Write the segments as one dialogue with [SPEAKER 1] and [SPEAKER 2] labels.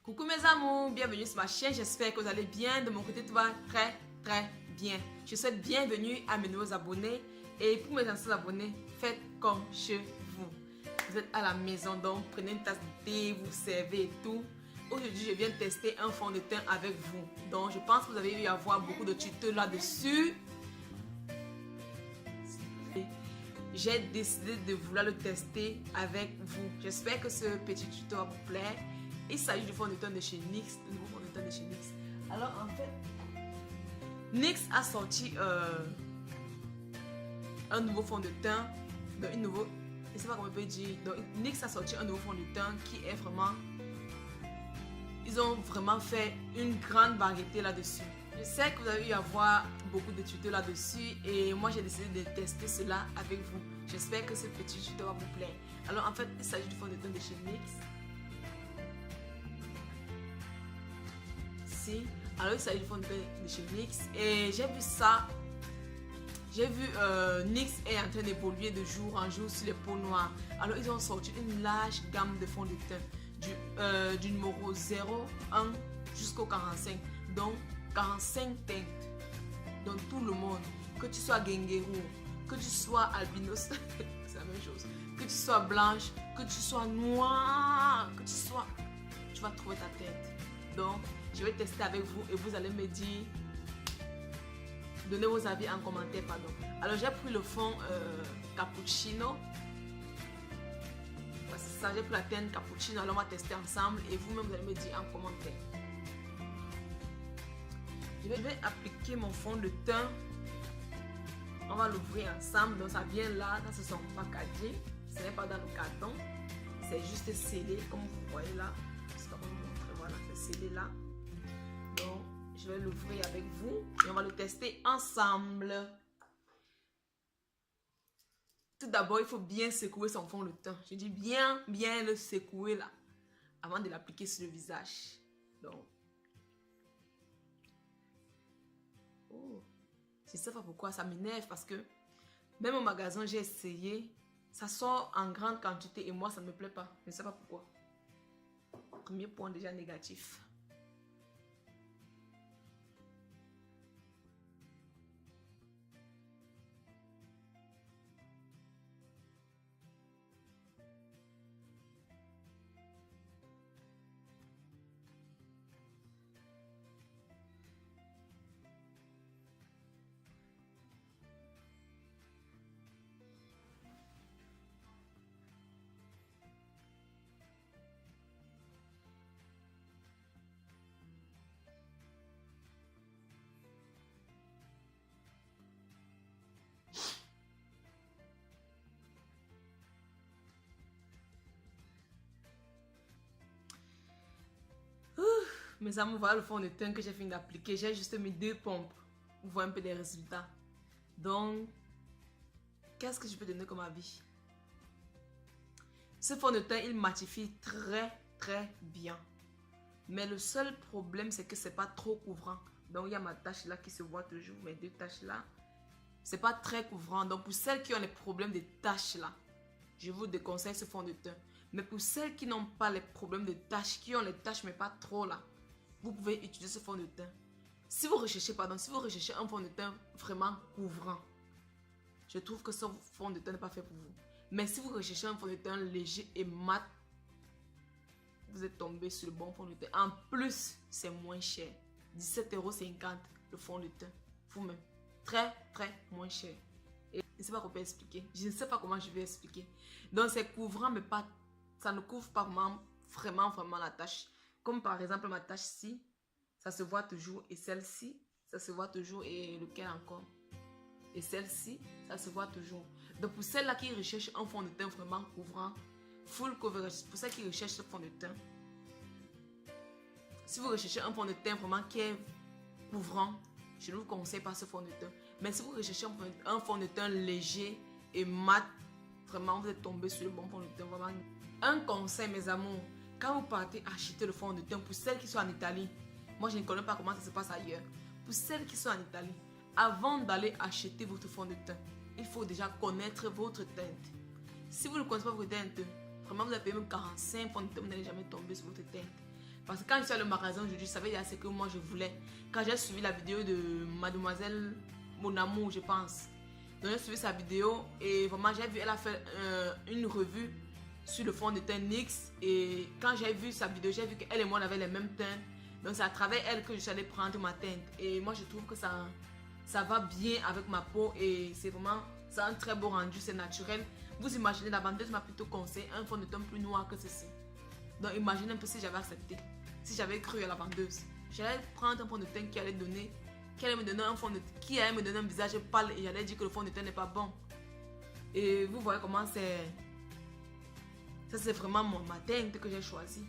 [SPEAKER 1] Coucou mes amours, bienvenue sur ma chaîne, j'espère que vous allez bien. De mon côté, tout va très bien. Je souhaite bienvenue à mes nouveaux abonnés et pour mes anciens abonnés, faites comme chez vous. Vous êtes à la maison, donc prenez une tasse de thé, vous servez et tout. Aujourd'hui, je viens tester un fond de teint avec vous. Donc, je pense que vous avez eu à voir beaucoup de tutos là-dessus. J'ai décidé de vouloir le tester avec vous. J'espère que ce petit tuto va vous plaire. Il s'agit du fond de teint de chez NYX, le nouveau fond de teint de chez NYX. Alors en fait, NYX a sorti un nouveau fond de teint, donc un nouveau, je sais pas comment on peut dire, donc NYX a sorti un nouveau fond de teint qui est vraiment, ils ont vraiment fait une grande variété là-dessus. Je sais que vous avez eu à voir beaucoup de tutos là-dessus et moi j'ai décidé de tester cela avec vous. J'espère que ce petit tuto va vous plaire. Alors en fait, il s'agit du fond de teint de chez NYX. Alors il s'agit du fond de teint de chez NYX et j'ai vu ça, j'ai vu NYX est en train d'évoluer de jour en jour sur les peaux noires. Alors ils ont sorti une large gamme de fonds de teint du numéro 01 jusqu'au 45, donc 45 teintes dans tout le monde, que tu sois guenguerou, que tu sois albinos, c'est la même chose, que tu sois blanche, que tu sois noire, que tu vas trouver ta teinte. Donc, je vais tester avec vous et vous allez me dire, donnez vos avis en commentaire, pardon. Alors, j'ai pris le fond cappuccino. C'est ça, j'ai pris la teinte cappuccino. Alors, on va tester ensemble et vous-même, vous allez me dire en commentaire. Je vais appliquer mon fond de teint. On va l'ouvrir ensemble. Donc, ça vient là, dans son packaging. Ce n'est pas dans le carton. C'est juste scellé, comme vous voyez là. Voilà, c'est scellé là. Donc, je vais l'ouvrir avec vous et on va le tester ensemble. Tout d'abord, il faut bien secouer son fond de teint. Je dis bien le secouer là, avant de l'appliquer sur le visage. Donc, oh, je ne sais pas pourquoi ça m'énerve parce que même au magasin, j'ai essayé. Ça sort en grande quantité et moi, ça ne me plaît pas. Je ne sais pas pourquoi. Premier point déjà négatif. Mes amis, voilà le fond de teint que j'ai fini d'appliquer. J'ai juste mis 2 pompes. Vous voyez un peu les résultats. Donc, qu'est-ce que je peux donner comme avis? Ce fond de teint, il matifie très bien. Mais le seul problème, c'est que c'est pas trop couvrant. Donc, il y a ma tache là qui se voit toujours. Mes 2 taches là. C'est pas très couvrant. Donc, pour celles qui ont les problèmes de taches là, je vous déconseille ce fond de teint. Mais pour celles qui n'ont pas les problèmes de taches, qui ont les taches mais pas trop là, vous pouvez utiliser ce fond de teint. Si vous recherchez un fond de teint vraiment couvrant, je trouve que ce fond de teint n'est pas fait pour vous. Mais si vous recherchez un fond de teint léger et mat, vous êtes tombé sur le bon fond de teint. En plus, c'est moins cher. 17,50 € le fond de teint. Vous-même. Très moins cher. Et je ne sais pas comment expliquer. Je ne sais pas comment je vais expliquer. Donc c'est couvrant, mais pas, ça ne couvre pas vraiment la tache. Comme par exemple ma tache-ci, ça se voit toujours. Et celle-ci, ça se voit toujours. Et lequel encore? Et celle-ci, ça se voit toujours. Donc pour celles-là qui recherchent un fond de teint vraiment couvrant, full coverage, pour celles qui recherchent ce fond de teint, si vous recherchez un fond de teint vraiment qui est couvrant, je ne vous conseille pas ce fond de teint. Mais si vous recherchez un fond de teint léger et mat, vraiment vous êtes tombé sur le bon fond de teint. Vraiment. Un conseil mes amours, quand vous partez acheter le fond de teint, pour celles qui sont en Italie, moi je ne connais pas comment ça se passe ailleurs. Pour celles qui sont en Italie, avant d'aller acheter votre fond de teint, il faut déjà connaître votre teinte. Si vous ne connaissez pas votre teinte, vraiment vous avez payé même 45 fonds de teint, vous n'allez jamais tomber sur votre teinte. Parce que quand je suis allée au magasin aujourd'hui, je savais déjà ce que moi je voulais. Quand j'ai suivi la vidéo de Mademoiselle Mon Amour, je pense. Donc j'ai suivi sa vidéo et vraiment j'ai vu, elle a fait une revue sur le fond de teint NYX. Et quand j'ai vu sa vidéo, j'ai vu qu'elle et moi on avait les mêmes teintes. Donc c'est à travers elle que je suis allée prendre ma teinte. Et moi je trouve que ça va bien avec ma peau et c'est vraiment, ça a un très beau rendu, c'est naturel. Vous imaginez, la vendeuse m'a plutôt conseillé un fond de teint plus noir que ceci. Donc imaginez un peu si j'avais accepté, si j'avais cru à la vendeuse. J'allais prendre un fond de teint qui allait me donner un visage pâle et j'allais dire que le fond de teint n'est pas bon. Et vous voyez comment c'est. Ça c'est vraiment ma teinte que j'ai choisi.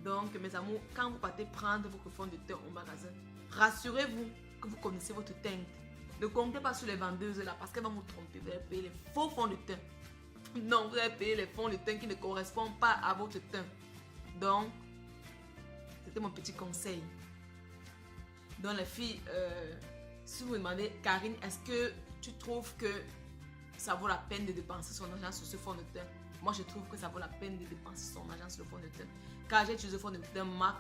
[SPEAKER 1] Donc mes amours, quand vous partez prendre votre fond de teint au magasin, rassurez-vous que vous connaissez votre teinte. Ne comptez pas sur les vendeuses là parce qu'elles vont vous tromper. Vous allez payer les faux fonds de teint. Non, vous allez payer les fonds de teint qui ne correspondent pas à votre teint. Donc, c'était mon petit conseil. Donc les filles, si vous me demandez, Karine, est-ce que tu trouves que ça vaut la peine de dépenser son argent sur ce fond de teint? Moi, je trouve que ça vaut la peine de dépenser son argent sur le fond de teint. Car j'ai utilisé le fond de teint MAC,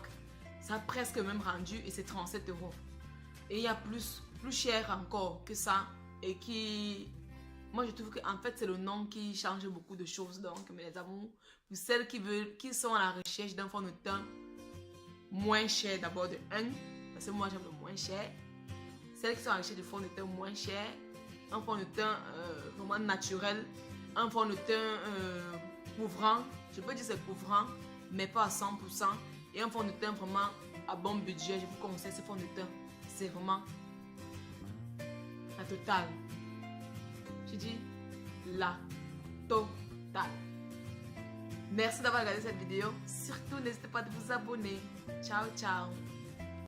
[SPEAKER 1] ça a presque le même rendu et c'est 37 €. Et il y a plus cher encore que ça et qui... Moi, je trouve qu'en fait, c'est le nom qui change beaucoup de choses. Donc, mes amours, pour celles qui sont à la recherche d'un fond de teint moins cher, d'abord de 1, parce que moi, j'aime le moins cher. Celles qui sont à la recherche de fond de teint moins cher, un fond de teint vraiment naturel, un fond de teint couvrant, je peux dire c'est couvrant, mais pas à 100%. Et un fond de teint vraiment à bon budget, je vous conseille ce fond de teint. C'est vraiment la totale. Je dis la totale. Merci d'avoir regardé cette vidéo. Surtout, n'hésitez pas à vous abonner. Ciao, ciao.